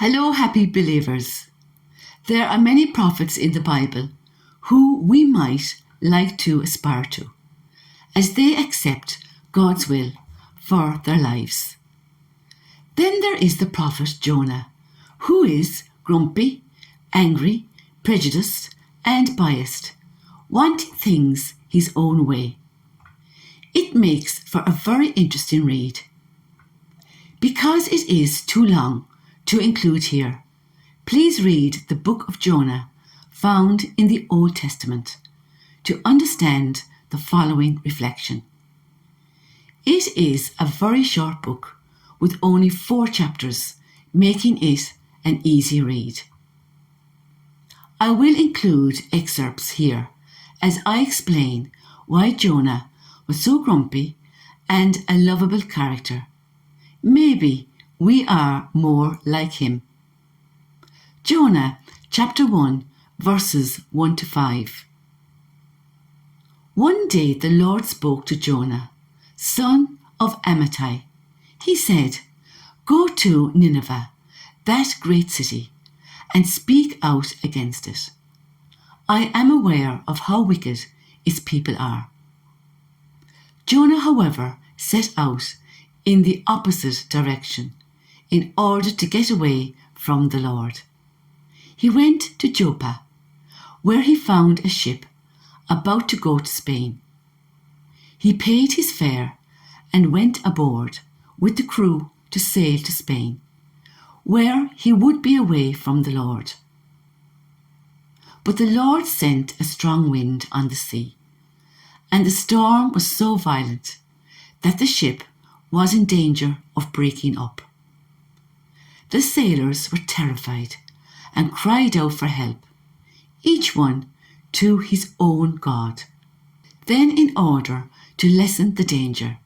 Hello, happy believers. There are many prophets in the Bible who we might like to aspire to, as they accept God's will for their lives. Then there is the prophet Jonah, who is grumpy, angry, prejudiced, and biased, wanting things his own way. It makes for a very interesting read. Because it is too long to include here, please read the Book of Jonah found in the Old Testament to understand the following reflection. It is a very short book with only 4 chapters, making it an easy read. I will include excerpts here as I explain why Jonah was so grumpy and a lovable character. Maybe we are more like him. Jonah chapter 1 verses 1 to 5. One day the Lord spoke to Jonah, son of Amittai. He said, "Go to Nineveh, that great city, and speak out against it. I am aware of how wicked its people are." Jonah, however, set out in the opposite direction in order to get away from the Lord. He went to Joppa, where he found a ship about to go to Spain. He paid his fare and went aboard with the crew to sail to Spain, where he would be away from the Lord. But the Lord sent a strong wind on the sea, and the storm was so violent that the ship was in danger of breaking up. The sailors were terrified and cried out for help, each one to his own god. Then, in order to lessen the danger,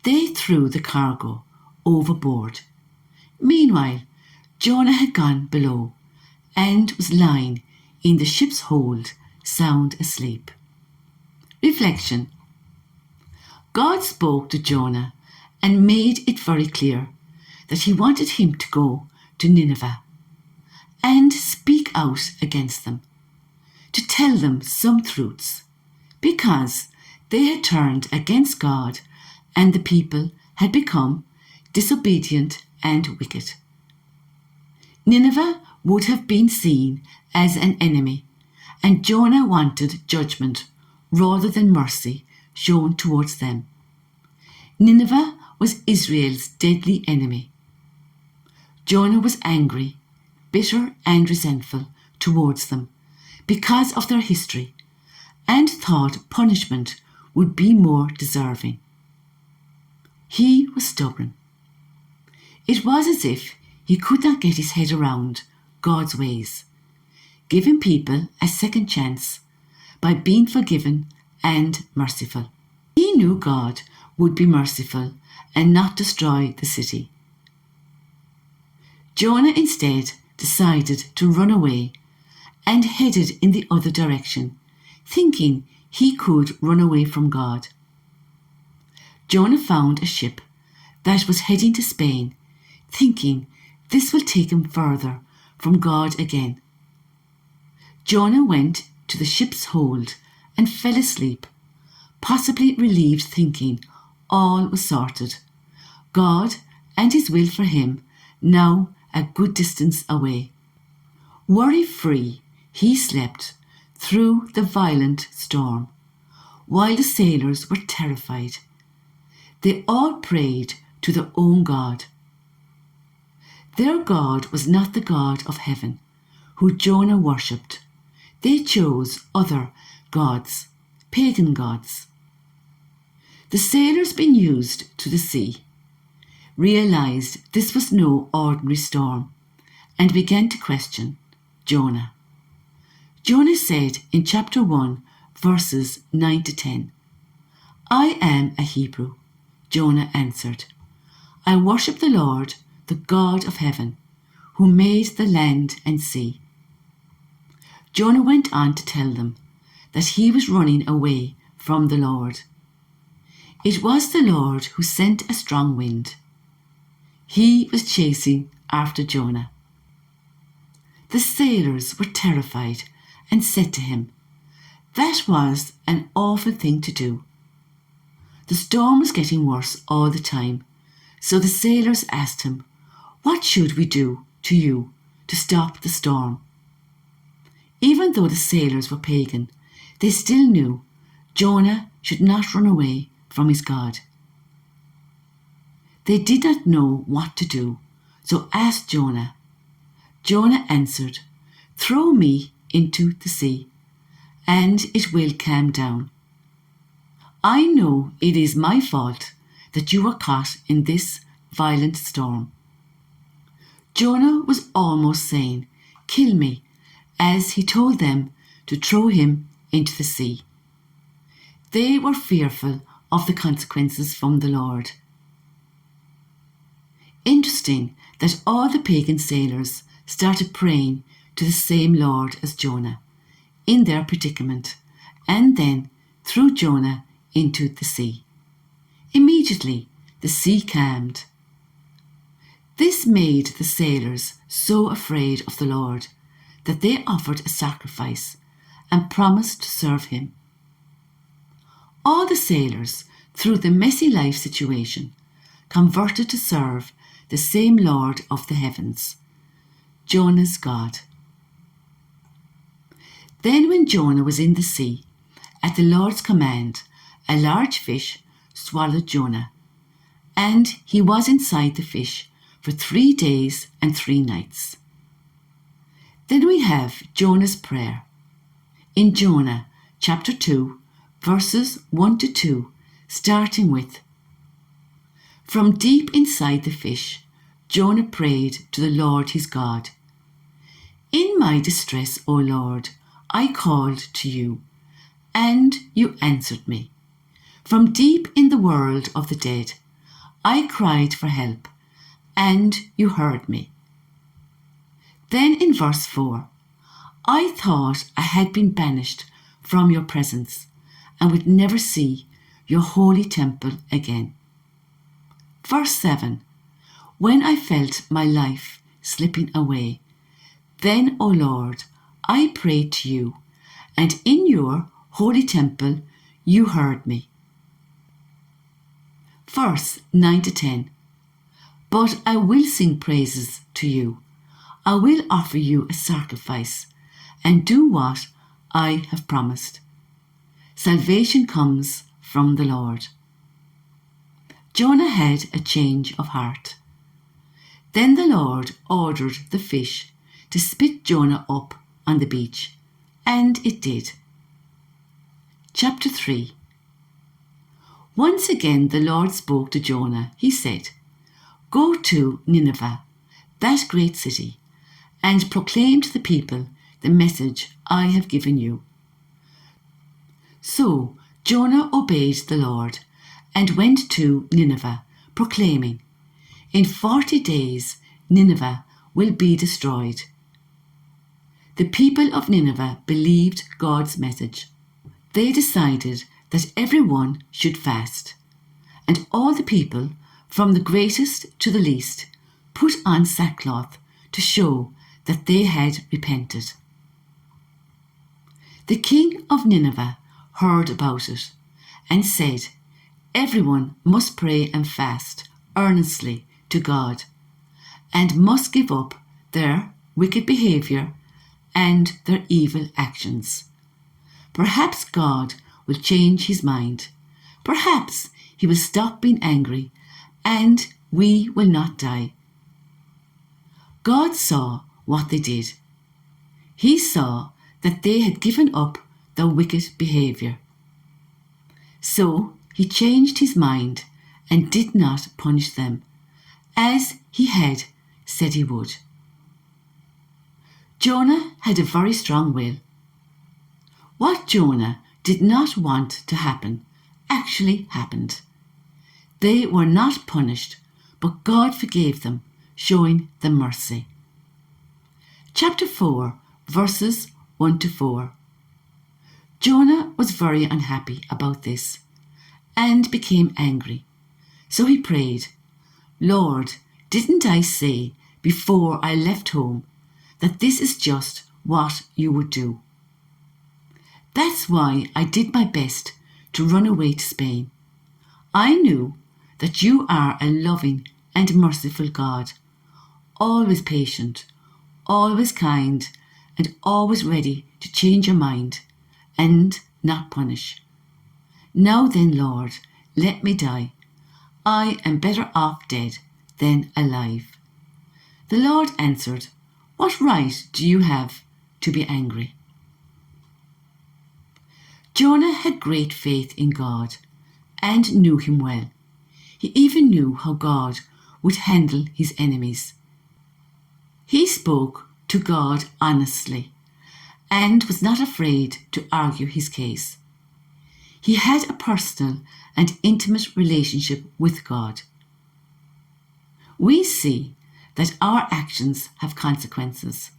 they threw the cargo overboard. Meanwhile, Jonah had gone below and was lying in the ship's hold, sound asleep. Reflection. God spoke to Jonah and made it very clear that he wanted him to go to Nineveh and speak out against them, to tell them some truths, because they had turned against God and the people had become disobedient and wicked. Nineveh would have been seen as an enemy, and Jonah wanted judgment rather than mercy shown towards them. Nineveh was Israel's deadly enemy. Jonah was angry, bitter and resentful towards them because of their history, and thought punishment would be more deserving. He was stubborn. It was as if he could not get his head around God's ways, giving people a second chance by being forgiven and merciful. He knew God would be merciful and not destroy the city. Jonah instead decided to run away and headed in the other direction, thinking he could run away from God. Jonah found a ship that was heading to Spain, thinking this will take him further from God again. Jonah went to the ship's hold and fell asleep, possibly relieved, thinking all was sorted. God and his will for him now a good distance away. Worry-free, he slept through the violent storm, while the sailors were terrified. They all prayed to their own God. Their God was not the God of heaven, who Jonah worshipped. They chose other gods, pagan gods. The sailors, being used to the sea, realized this was no ordinary storm and began to question Jonah. Jonah said in chapter 1, verses 9 to 10, "I am a Hebrew." Jonah answered, "I worship the Lord, the God of heaven, who made the land and sea." Jonah went on to tell them that he was running away from the Lord. It was the Lord who sent a strong wind. He was chasing after Jonah. The sailors were terrified and said to him, "That was an awful thing to do." The storm was getting worse all the time, so the sailors asked him, "What should we do to you to stop the storm?" Even though the sailors were pagan, they still knew Jonah should not run away from his God. They did not know what to do, so asked Jonah. Jonah answered, "Throw me into the sea, and it will calm down. I know it is my fault that you were caught in this violent storm." Jonah was almost saying, "Kill me," as he told them to throw him into the sea. They were fearful of the consequences from the Lord. Interesting that all the pagan sailors started praying to the same Lord as Jonah in their predicament, and then threw Jonah into the sea. Immediately the sea calmed. This made the sailors so afraid of the Lord that they offered a sacrifice and promised to serve him. All the sailors, through the messy life situation, converted to serve the same Lord of the heavens, Jonah's God. Then when Jonah was in the sea, at the Lord's command, a large fish swallowed Jonah, and he was inside the fish for 3 days and 3 nights. Then we have Jonah's prayer. In Jonah chapter 2, verses 1 to 2, starting with, "From deep inside the fish, Jonah prayed to the Lord his God. 'In my distress, O Lord, I called to you, and you answered me. From deep in the world of the dead, I cried for help, and you heard me.' Then in verse 4, 'I thought I had been banished from your presence and would never see your holy temple again.' Verse 7, 'When I felt my life slipping away, then, O Lord, I prayed to you, and in your holy temple you heard me.' Verse 9 to 10, 'But I will sing praises to you. I will offer you a sacrifice and do what I have promised. Salvation comes from the Lord.' Jonah had a change of heart. Then the Lord ordered the fish to spit Jonah up on the beach, and it did. Chapter 3. Once again the Lord spoke to Jonah. He said, "Go to Nineveh, that great city, and proclaim to the people the message I have given you." So Jonah obeyed the Lord and went to Nineveh, proclaiming, "In 40 days Nineveh will be destroyed." The people of Nineveh believed God's message. They decided that everyone should fast, and all the people, from the greatest to the least, put on sackcloth to show that they had repented. The king of Nineveh heard about it and said, "Everyone must pray and fast earnestly to God, and must give up their wicked behaviour and their evil actions. Perhaps God will change his mind. Perhaps he will stop being angry, and we will not die." God saw what they did. He saw that they had given up their wicked behaviour. So he changed his mind and did not punish them, as he had said he would. Jonah had a very strong will. What Jonah did not want to happen actually happened. They were not punished, but God forgave them, showing them mercy. Chapter 4, verses 1 to 4. Jonah was very unhappy about this and became angry. So he prayed, "Lord, didn't I say before I left home that this is just what you would do. That's why I did my best to run away to Spain. I knew that you are a loving and merciful God, always patient, always kind, and always ready to change your mind and not punish. Now then, Lord, let me die. I am better off dead than alive. The Lord answered, What right do you have to be angry? Jonah had great faith in God and knew him well. He even knew how God would handle his enemies. He spoke to God honestly and was not afraid to argue his case. He had a personal and intimate relationship with God. We see that our actions have consequences,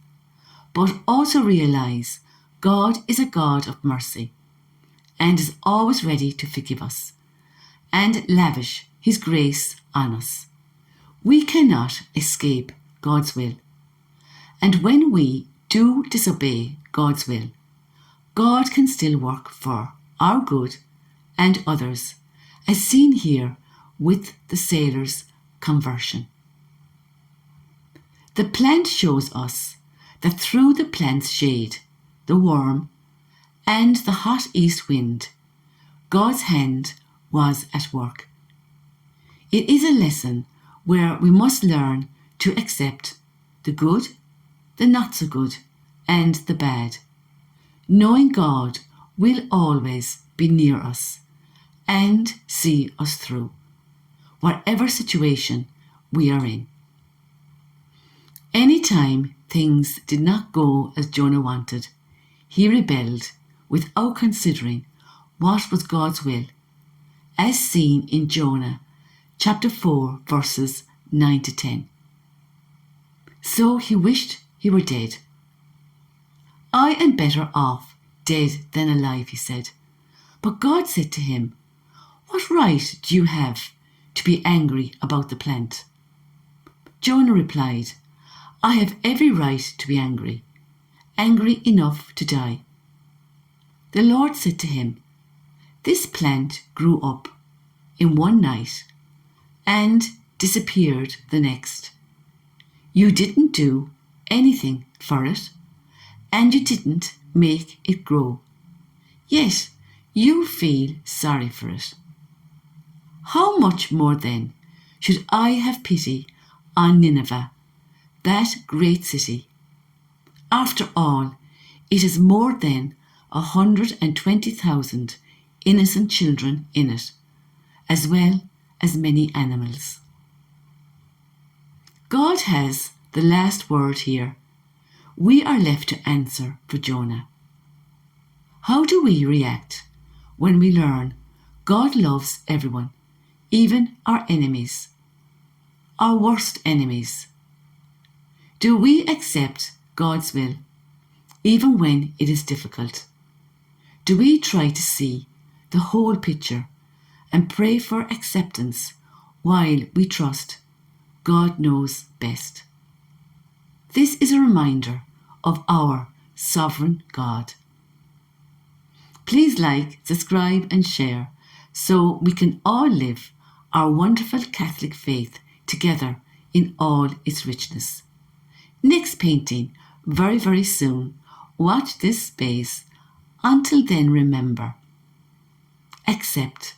but also realize God is a God of mercy and is always ready to forgive us and lavish his grace on us. We cannot escape God's will. And when we do disobey God's will, God can still work for our good and others, as seen here with the sailor's conversion. The plant shows us that through the plant's shade, the worm, and the hot east wind, God's hand was at work. It is a lesson where we must learn to accept the good, the not so good, and the bad, knowing God will always be near us and see us through, whatever situation we are in. Anytime things did not go as Jonah wanted, he rebelled without considering what was God's will, as seen in Jonah chapter 4 verses 9 to 10. So he wished he were dead. I am better off dead than alive, he said. But God said to him, What right do you have to be angry about the plant? Jonah replied, I have every right to be angry enough to die. The Lord said to him, This plant grew up in one night and disappeared the next. You didn't do anything for it, and you didn't make it grow. Yet you feel sorry for it. How much more then should I have pity on Nineveh, that great city? After all, it has more than 120,000 innocent children in it, as well as many animals. God has the last word here. We are left to answer for Jonah. How do we react when we learn God loves everyone, even our enemies, our worst enemies? Do we accept God's will, even when it is difficult? Do we try to see the whole picture and pray for acceptance while we trust God knows best? This is a reminder of our sovereign God. Please like, subscribe and share so we can all live our wonderful Catholic faith together in all its richness. Next painting, very, very soon. Watch this space. Until then, remember, accept